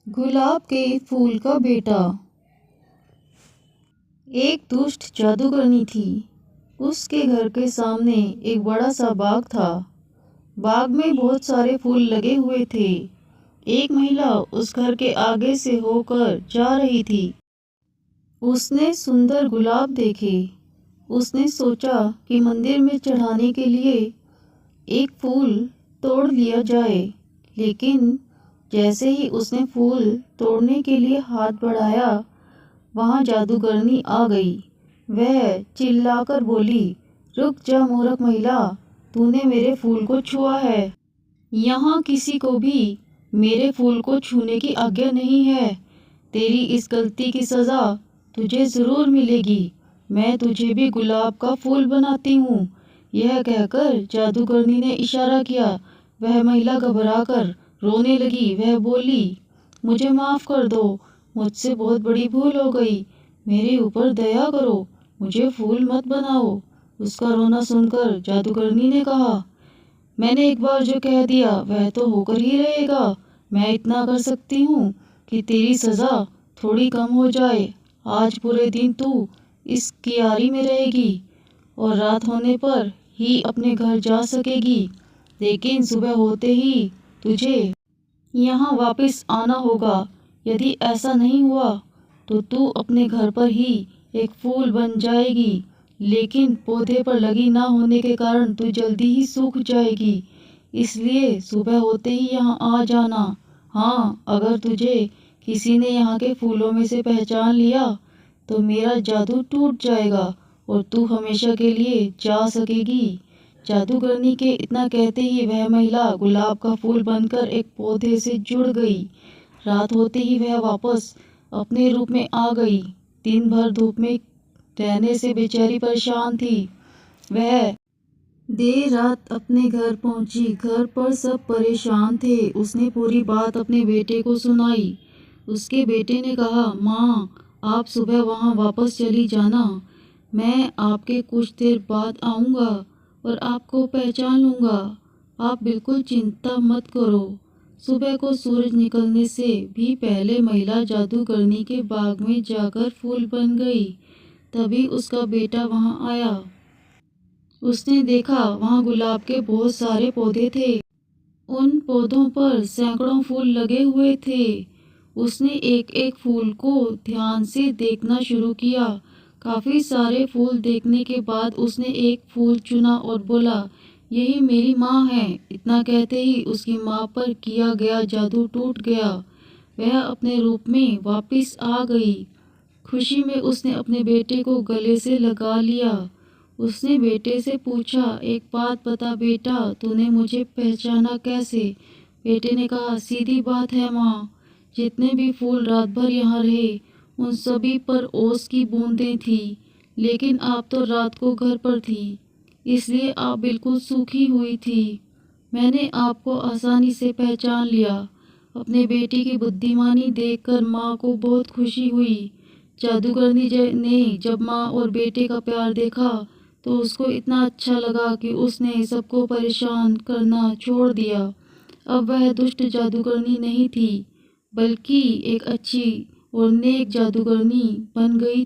गुलाब के फूल का बेटा। एक दुष्ट जादूगरनी थी। उसके घर के सामने एक बड़ा सा बाग था। बाग में बहुत सारे फूल लगे हुए थे। एक महिला उस घर के आगे से होकर जा रही थी। उसने सुंदर गुलाब देखे। उसने सोचा कि मंदिर में चढ़ाने के लिए एक फूल तोड़ लिया जाए। लेकिन जैसे ही उसने फूल तोड़ने के लिए हाथ बढ़ाया, वहां जादूगरनी आ गई। वह चिल्लाकर बोली, रुक जा मूर्ख महिला, तूने मेरे फूल को छुआ है। यहाँ किसी को भी मेरे फूल को छूने की आज्ञा नहीं है। तेरी इस गलती की सजा तुझे जरूर मिलेगी। मैं तुझे भी गुलाब का फूल बनाती हूँ। यह कहकर जादूगरनी ने इशारा किया। वह महिला घबराकर रोने लगी। वह बोली, मुझे माफ कर दो, मुझसे बहुत बड़ी भूल हो गई। मेरे ऊपर दया करो, मुझे फूल मत बनाओ। उसका रोना सुनकर जादूगरनी ने कहा, मैंने एक बार जो कह दिया वह तो होकर ही रहेगा। मैं इतना कर सकती हूँ कि तेरी सजा थोड़ी कम हो जाए। आज पूरे दिन तू इस कियारी में रहेगी और रात होने पर ही अपने घर जा सकेगी। लेकिन सुबह होते ही तुझे यहाँ वापस आना होगा। यदि ऐसा नहीं हुआ तो तू अपने घर पर ही एक फूल बन जाएगी। लेकिन पौधे पर लगी ना होने के कारण तू जल्दी ही सूख जाएगी। इसलिए सुबह होते ही यहाँ आ जाना। हाँ, अगर तुझे किसी ने यहाँ के फूलों में से पहचान लिया तो मेरा जादू टूट जाएगा और तू हमेशा के लिए जा सकेगी। जादूगरनी के इतना कहते ही वह महिला गुलाब का फूल बनकर एक पौधे से जुड़ गई। रात होते ही वह वापस अपने रूप में आ गई। दिन भर धूप में रहने से बेचारी परेशान थी। वह देर रात अपने घर पहुंची। घर पर सब परेशान थे। उसने पूरी बात अपने बेटे को सुनाई। उसके बेटे ने कहा, माँ, आप सुबह वहाँ वापस चली जाना। मैं आपके कुछ देर बाद आऊँगा और आपको पहचान लूँगा। आप बिल्कुल चिंता मत करो। सुबह को सूरज निकलने से भी पहले महिला जादूगरनी के बाग में जाकर फूल बन गई। तभी उसका बेटा वहाँ आया। उसने देखा वहाँ गुलाब के बहुत सारे पौधे थे। उन पौधों पर सैकड़ों फूल लगे हुए थे। उसने एक एक फूल को ध्यान से देखना शुरू किया। काफी सारे फूल देखने के बाद उसने एक फूल चुना और बोला, यही मेरी माँ है। इतना कहते ही उसकी माँ पर किया गया जादू टूट गया। वह अपने रूप में वापस आ गई। खुशी में उसने अपने बेटे को गले से लगा लिया। उसने बेटे से पूछा, एक बात बता बेटा, तूने मुझे पहचाना कैसे? बेटे ने कहा, सीधी बात है माँ, जितने भी फूल रात भर यहाँ रहे उन सभी पर ओस की बूंदें थी। लेकिन आप तो रात को घर पर थी, इसलिए आप बिल्कुल सूखी हुई थी। मैंने आपको आसानी से पहचान लिया। अपने बेटे की बुद्धिमानी देखकर माँ को बहुत खुशी हुई। जादूगरनी ने जब माँ और बेटे का प्यार देखा तो उसको इतना अच्छा लगा कि उसने सबको परेशान करना छोड़ दिया। अब वह दुष्ट जादूगरनी नहीं थी, बल्कि एक अच्छी और नेक जादूगरनी बन गई थी।